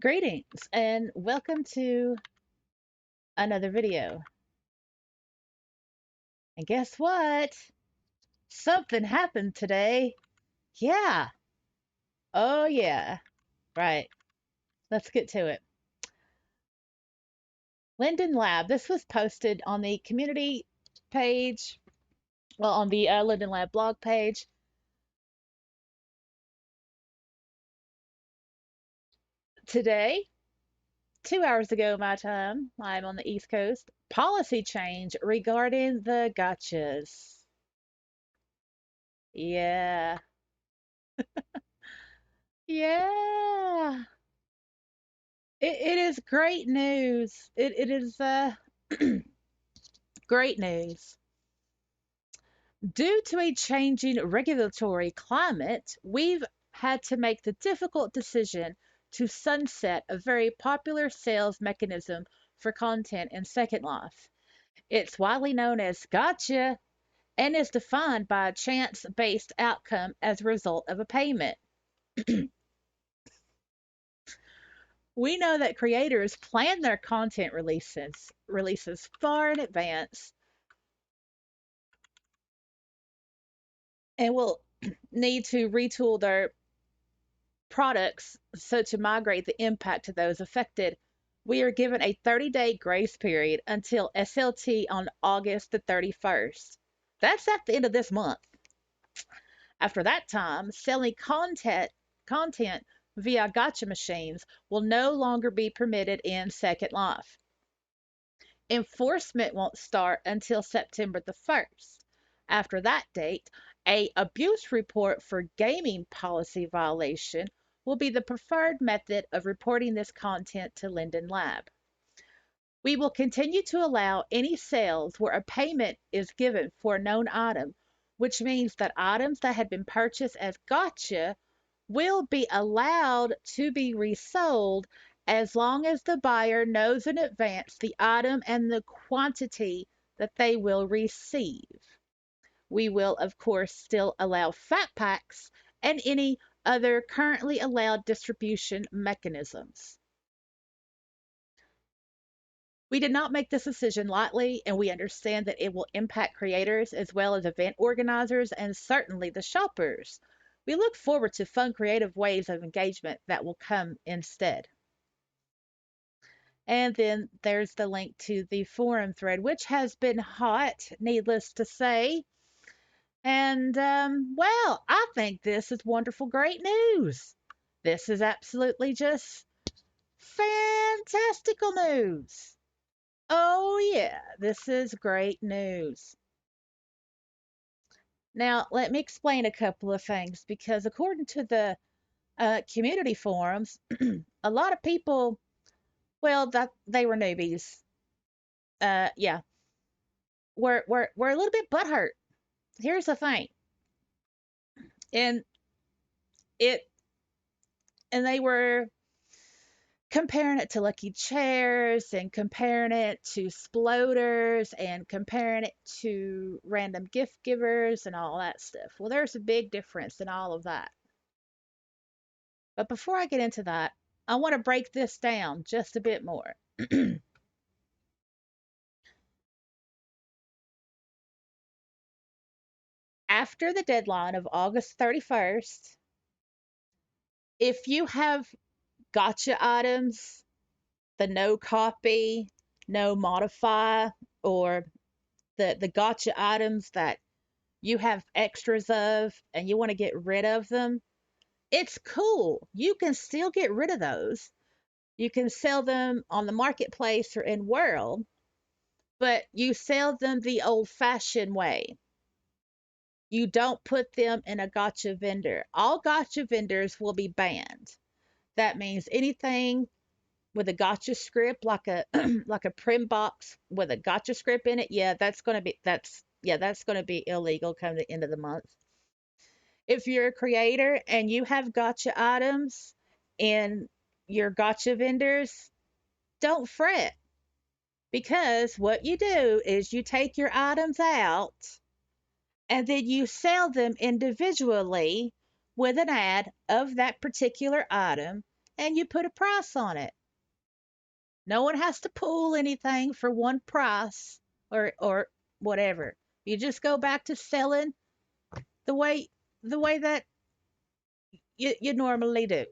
Greetings and welcome to another video. And guess what? Something happened today. Yeah. Oh, yeah. Right. Let's get to it. Linden Lab. This was posted on the community page, well, on the Linden Lab blog page. Today, 2 hours ago, my time, I'm on the East Coast. Policy change regarding the gachas. Yeah. Yeah. It is great news. It is great news. Due to a changing regulatory climate, we've had to make the difficult decision to sunset a very popular sales mechanism for content in Second Life. It's widely known as gotcha and is defined by a chance-based outcome as a result of a payment. We know that creators plan their content releases far in advance and will need to retool their products so to migrate the impact to those affected. We are given a 30-day grace period until SLT on August the 31st. That's at the end of this month. After that time, selling content via gotcha machines will no longer be permitted in Second Life. Enforcement won't start until September the 1st. After that date, a abuse report for gaming policy violation will be the preferred method of reporting this content to Linden Lab. We will continue to allow any sales where a payment is given for a known item, which means that items that had been purchased as gotcha will be allowed to be resold as long as the buyer knows in advance the item and the quantity that they will receive. We will, of course, still allow fat packs and any other currently allowed distribution mechanisms. We did not make this decision lightly, and we understand that it will impact creators as well as event organizers and certainly the shoppers. We look forward to fun, creative ways of engagement that will come instead. And then there's the link to the forum thread, which has been hot, needless to say. And, well, I think this is wonderful, great news. This is absolutely just fantastical news. Oh, yeah, this is great news. Now, let me explain a couple of things because, according to the community forums, a lot of people, well, that they were newbies, yeah, were a little bit butthurt. Here's the thing, and it, and they were comparing it to lucky chairs and comparing it to sploders and comparing it to random gift givers and all that stuff. Well, there's a big difference in all of that. But before I get into that, I want to break this down just a bit more. After the deadline of August 31st, if you have gotcha items, the no copy, no modify, or the gotcha items that you have extras of and you want to get rid of them, it's cool. You can still get rid of those. You can sell them on the marketplace or in World, but you sell them the old fashioned way. You don't put them in a gotcha vendor. All gotcha vendors will be banned. That means anything with a gotcha script, like a like a prim box with a gotcha script in it, yeah, that's gonna be illegal come the end of the month. If you're a creator and you have gotcha items in your gotcha vendors, don't fret because what you do is you take your items out and then you sell them individually with an ad of that particular item and you put a price on it. No one has to pull anything for one price or whatever. You just go back to selling the way that you normally do.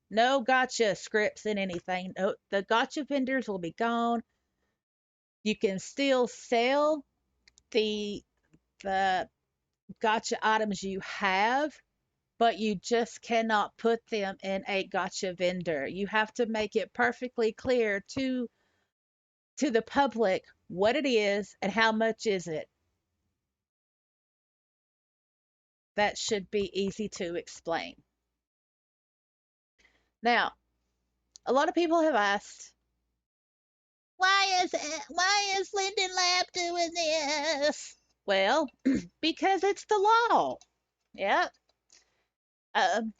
No gotcha scripts in anything. No, the gotcha vendors will be gone. You can still sell the the gotcha items you have, but you just cannot put them in a gotcha vendor. You have to make it perfectly clear to the public what it is and how much is it. That should be easy to explain. Now, a lot of people have asked, why is Linden Lab doing this? Well, because it's the law. Yeah. Um,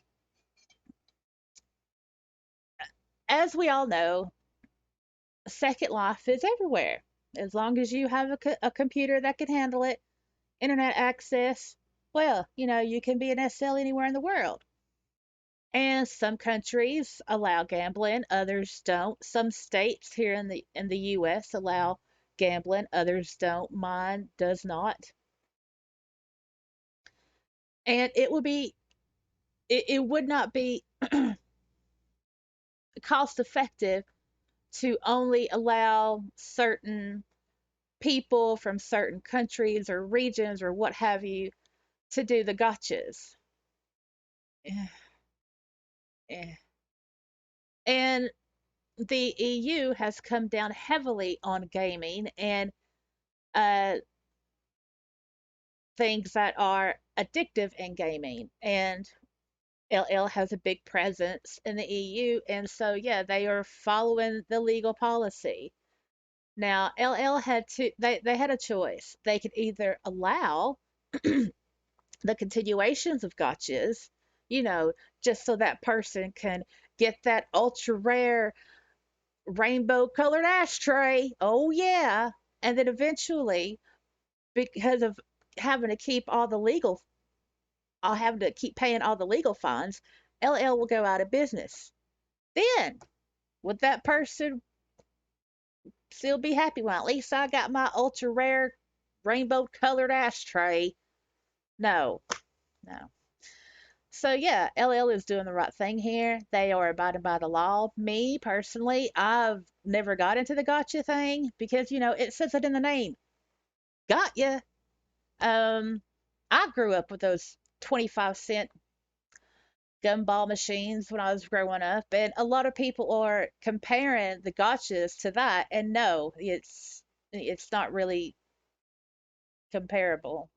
as we all know, Second Life is everywhere. As long as you have a computer that can handle it, internet access, well, you can be an SL anywhere in the world. And some countries allow gambling, others don't. Some states here in the US allow gambling, others don't. Mine does not. And it would not be cost effective to only allow certain people from certain countries or regions or what have you to do the gotchas. Eh, eh. And the EU has come down heavily on gaming and uh, things that are addictive in gaming. And LL has a big presence in the EU. And so, yeah, they are following the legal policy. Now, LL they had a choice. They could either allow the continuations of gotchas, you know, just so that person can get that ultra rare rainbow colored ashtray. Oh, yeah. And then eventually, because of having to keep all the legal, I'll have to keep paying all the legal fines, LL will go out of business. Then, would that person still be happy? Well, at least I got my ultra rare rainbow colored ashtray. No, no. So yeah, LL is doing the right thing here. They are abiding by the law. Me personally, I've never got into the gotcha thing because it says it in the name. Got ya. Um, I grew up with those 25-cent gumball machines when I was growing up, and a lot of people are comparing the gotchas to that, and no, it's not really comparable.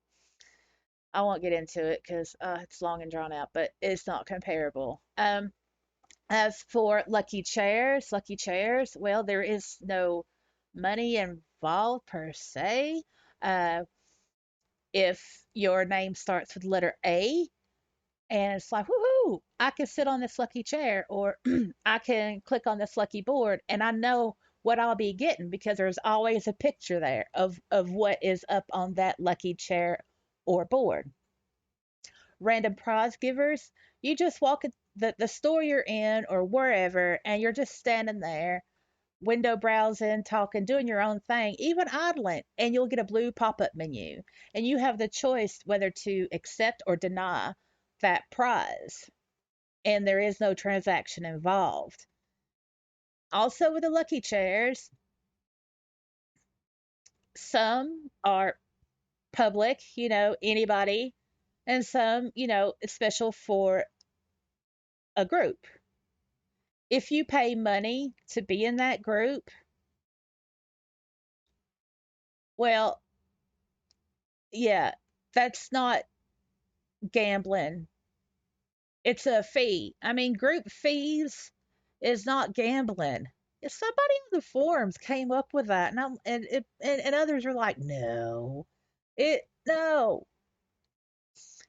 I won't get into it because it's long and drawn out, but it's not comparable. As for lucky chairs, well, there is no money involved per se. Uh, if your name starts with letter A, and it's like, woohoo, I can sit on this lucky chair, or I can click on this lucky board, and I know what I'll be getting because there's always a picture there of what is up on that lucky chair or board. Random prize givers, you just walk at the store you're in or wherever, and you're just standing there, window browsing, talking, doing your own thing, even idling, and you'll get a blue pop up menu. And you have the choice whether to accept or deny that prize. And there is no transaction involved. Also, with the lucky chairs, some are public, anybody, and some, it's special for a group. If you pay money to be in that group, well, yeah, that's not gambling. It's a fee. I mean, group fees is not gambling. If somebody on the forums came up with that, and others are like, no.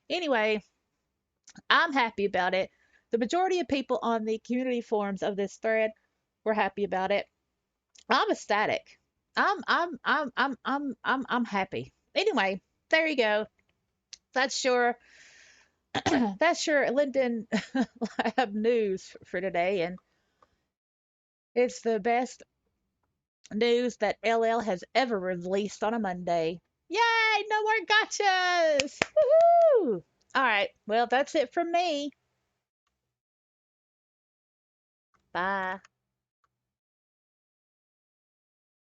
Anyway, I'm happy about it. The majority of people on the community forums of this thread were happy about it. I'm ecstatic. I'm happy. Anyway, there you go. That's your That's your Linden Lab news for today, and it's the best news that LL has ever released on a Monday. Yay! No more gotchas! Woohoo! All right, well, that's it from me. Bye.